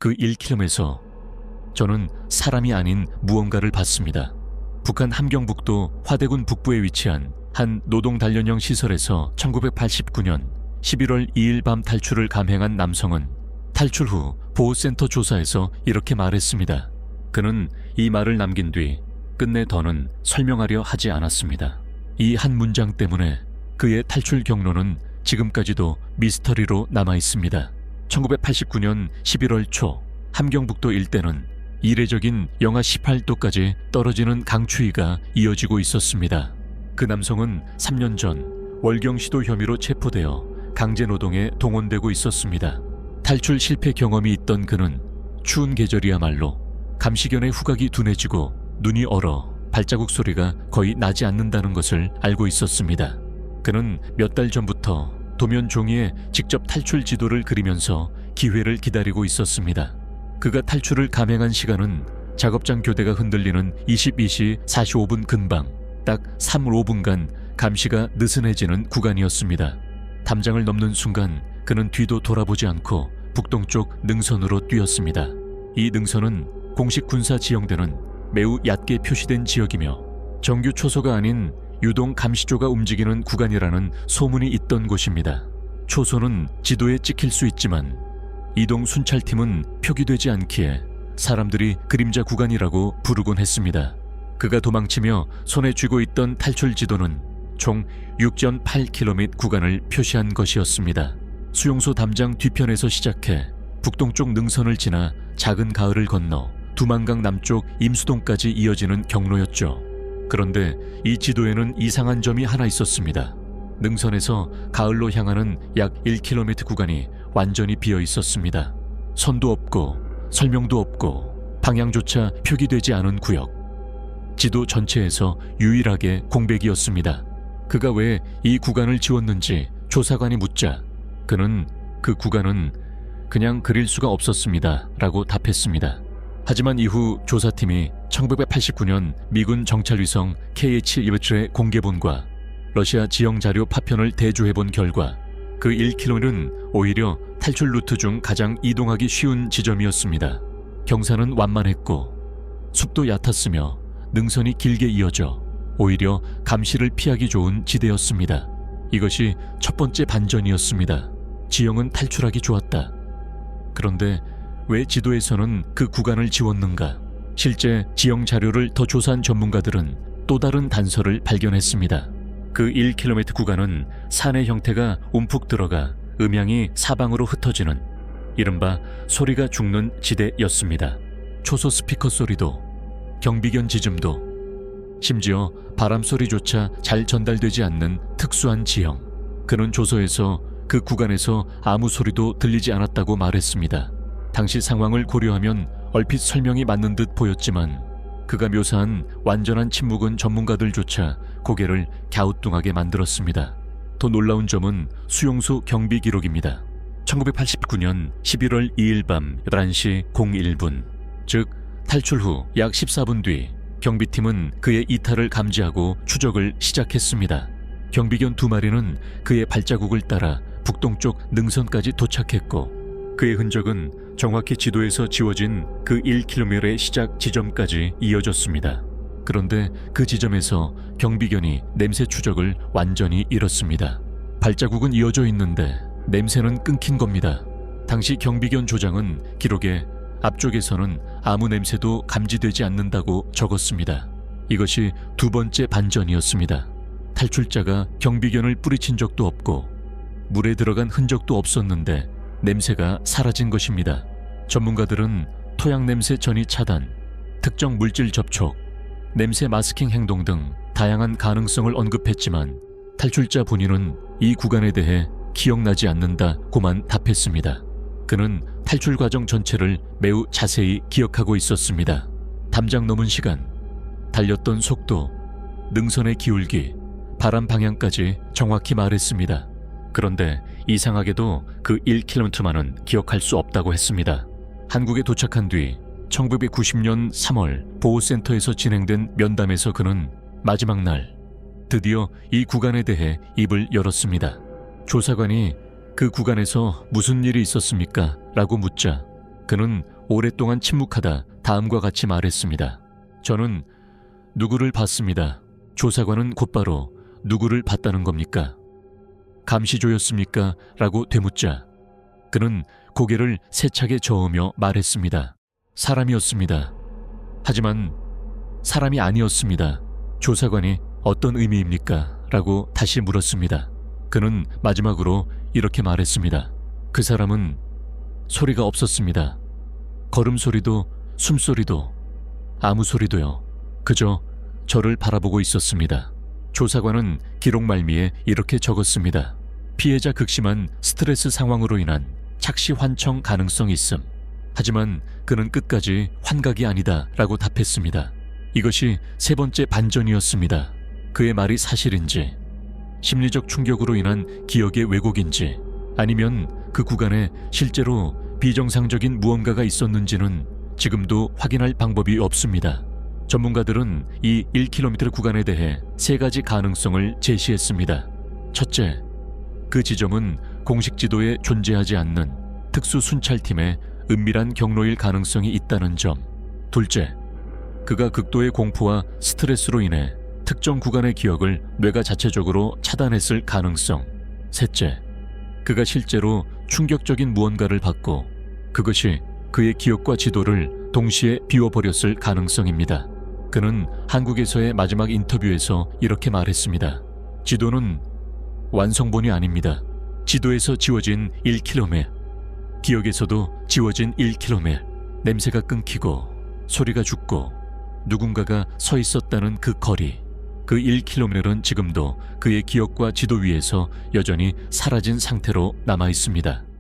그 1km에서 저는 사람이 아닌 무언가를 봤습니다. 북한 함경북도 화대군 북부에 위치한 한 노동단련형 시설에서 1989년 11월 2일 밤 탈출을 감행한 남성은 탈출 후 보호센터 조사에서 이렇게 말했습니다. 그는 이 말을 남긴 뒤 끝내 더는 설명하려 하지 않았습니다. 이 한 문장 때문에 그의 탈출 경로는 지금까지도 미스터리로 남아 있습니다. 1989년 11월 초 함경북도 일대는 이례적인 영하 18도까지 떨어지는 강추위가 이어지고 있었습니다. 그 남성은 3년 전 월경시도 혐의로 체포되어 강제노동에 동원되고 있었습니다. 탈출 실패 경험이 있던 그는 추운 계절이야말로 감시견의 후각이 둔해지고 눈이 얼어 발자국 소리가 거의 나지 않는다는 것을 알고 있었습니다. 그는 몇 달 전부터 도면 종이에 직접 탈출 지도를 그리면서 기회를 기다리고 있었습니다. 그가 탈출을 감행한 시간은 작업장 교대가 흔들리는 22시 45분 근방, 딱 3-5분간 감시가 느슨해지는 구간이었습니다. 담장을 넘는 순간 그는 뒤도 돌아보지 않고 북동쪽 능선으로 뛰었습니다. 이 능선은 공식 군사 지형대는 매우 얕게 표시된 지역이며 정규 초소가 아닌 유동 감시조가 움직이는 구간이라는 소문이 있던 곳입니다. 초소는 지도에 찍힐 수 있지만 이동 순찰팀은 표기되지 않기에 사람들이 그림자 구간이라고 부르곤 했습니다. 그가 도망치며 손에 쥐고 있던 탈출 지도는 총 6.8km 구간을 표시한 것이었습니다. 수용소 담장 뒤편에서 시작해 북동쪽 능선을 지나 작은 가을을 건너 두만강 남쪽 임수동까지 이어지는 경로였죠. 그런데 이 지도에는 이상한 점이 하나 있었습니다. 능선에서 가을로 향하는 약 1km 구간이 완전히 비어 있었습니다. 선도 없고 설명도 없고 방향조차 표기되지 않은 구역. 지도 전체에서 유일하게 공백이었습니다. 그가 왜 이 구간을 지웠는지 조사관이 묻자 그는 그 구간은 그냥 그릴 수가 없었습니다 라고 답했습니다. 하지만 이후 조사팀이 1989년 미군 정찰위성 KH-1의 공개본과 러시아 지형자료 파편을 대조해본 결과 그 1km는 오히려 탈출 루트 중 가장 이동하기 쉬운 지점이었습니다. 경사는 완만했고 숲도 얕았으며 능선이 길게 이어져 오히려 감시를 피하기 좋은 지대였습니다. 이것이 첫 번째 반전이었습니다. 지형은 탈출하기 좋았다. 그런데 왜 지도에서는 그 구간을 지웠는가? 실제 지형 자료를 더 조사한 전문가들은 또 다른 단서를 발견했습니다. 그 1km 구간은 산의 형태가 움푹 들어가 음향이 사방으로 흩어지는 이른바 소리가 죽는 지대였습니다. 초소 스피커 소리도 경비견 짖음도 심지어 바람 소리조차 잘 전달되지 않는 특수한 지형. 그는 조서에서 그 구간에서 아무 소리도 들리지 않았다고 말했습니다. 당시 상황을 고려하면 얼핏 설명이 맞는 듯 보였지만 그가 묘사한 완전한 침묵은 전문가들조차 고개를 갸우뚱하게 만들었습니다. 더 놀라운 점은 수용소 경비 기록입니다. 1989년 11월 2일 밤 11시 01분, 즉 탈출 후 약 14분 뒤 경비팀은 그의 이탈을 감지하고 추적을 시작했습니다. 경비견 2마리는 그의 발자국을 따라 북동쪽 능선까지 도착했고 그의 흔적은 정확히 지도에서 지워진 그 1km의 시작 지점까지 이어졌습니다. 그런데 그 지점에서 경비견이 냄새 추적을 완전히 잃었습니다. 발자국은 이어져 있는데 냄새는 끊긴 겁니다. 당시 경비견 조장은 기록에 앞쪽에서는 아무 냄새도 감지되지 않는다고 적었습니다. 이것이 두 번째 반전이었습니다. 탈출자가 경비견을 뿌리친 적도 없고 물에 들어간 흔적도 없었는데 냄새가 사라진 것입니다. 전문가들은 토양 냄새 전이 차단, 특정 물질 접촉, 냄새 마스킹 행동 등 다양한 가능성을 언급했지만 탈출자 본인은 이 구간에 대해 기억나지 않는다고만 답했습니다. 그는 탈출 과정 전체를 매우 자세히 기억하고 있었습니다. 담장 넘은 시간, 달렸던 속도, 능선의 기울기, 바람 방향까지 정확히 말했습니다. 그런데 이상하게도 그 1km만은 기억할 수 없다고 했습니다. 한국에 도착한 뒤 1990년 3월 보호센터에서 진행된 면담에서 그는 마지막 날 드디어 이 구간에 대해 입을 열었습니다. 조사관이 그 구간에서 무슨 일이 있었습니까? 라고 묻자 그는 오랫동안 침묵하다 다음과 같이 말했습니다. 저는 누구를 봤습니다. 조사관은 곧바로 누구를 봤다는 겁니까? 감시조였습니까? 라고 되묻자 그는 고개를 세차게 저으며 말했습니다. 사람이었습니다. 하지만 사람이 아니었습니다. 조사관이 어떤 의미입니까? 라고 다시 물었습니다. 그는 마지막으로 이렇게 말했습니다. 그 사람은 소리가 없었습니다. 걸음소리도 숨소리도 아무 소리도요. 그저 저를 바라보고 있었습니다. 조사관은 기록 말미에 이렇게 적었습니다. 피해자 극심한 스트레스 상황으로 인한 착시 환청 가능성이 있음. 하지만 그는 끝까지 환각이 아니다 라고 답했습니다. 이것이 세 번째 반전이었습니다. 그의 말이 사실인지, 심리적 충격으로 인한 기억의 왜곡인지, 아니면 그 구간에 실제로 비정상적인 무언가가 있었는지는 지금도 확인할 방법이 없습니다. 전문가들은 이 1km 구간에 대해 세 가지 가능성을 제시했습니다. 첫째, 그 지점은 공식 지도에 존재하지 않는 특수 순찰팀의 은밀한 경로일 가능성이 있다는 점. 둘째, 그가 극도의 공포와 스트레스로 인해 특정 구간의 기억을 뇌가 자체적으로 차단했을 가능성. 셋째, 그가 실제로 충격적인 무언가를 받고 그것이 그의 기억과 지도를 동시에 비워버렸을 가능성입니다. 그는 한국에서의 마지막 인터뷰에서 이렇게 말했습니다. 지도는 완성본이 아닙니다. 지도에서 지워진 1km, 기억에서도 지워진 1km, 냄새가 끊기고 소리가 죽고 누군가가 서 있었다는 그 거리, 그 1km는 지금도 그의 기억과 지도 위에서 여전히 사라진 상태로 남아 있습니다.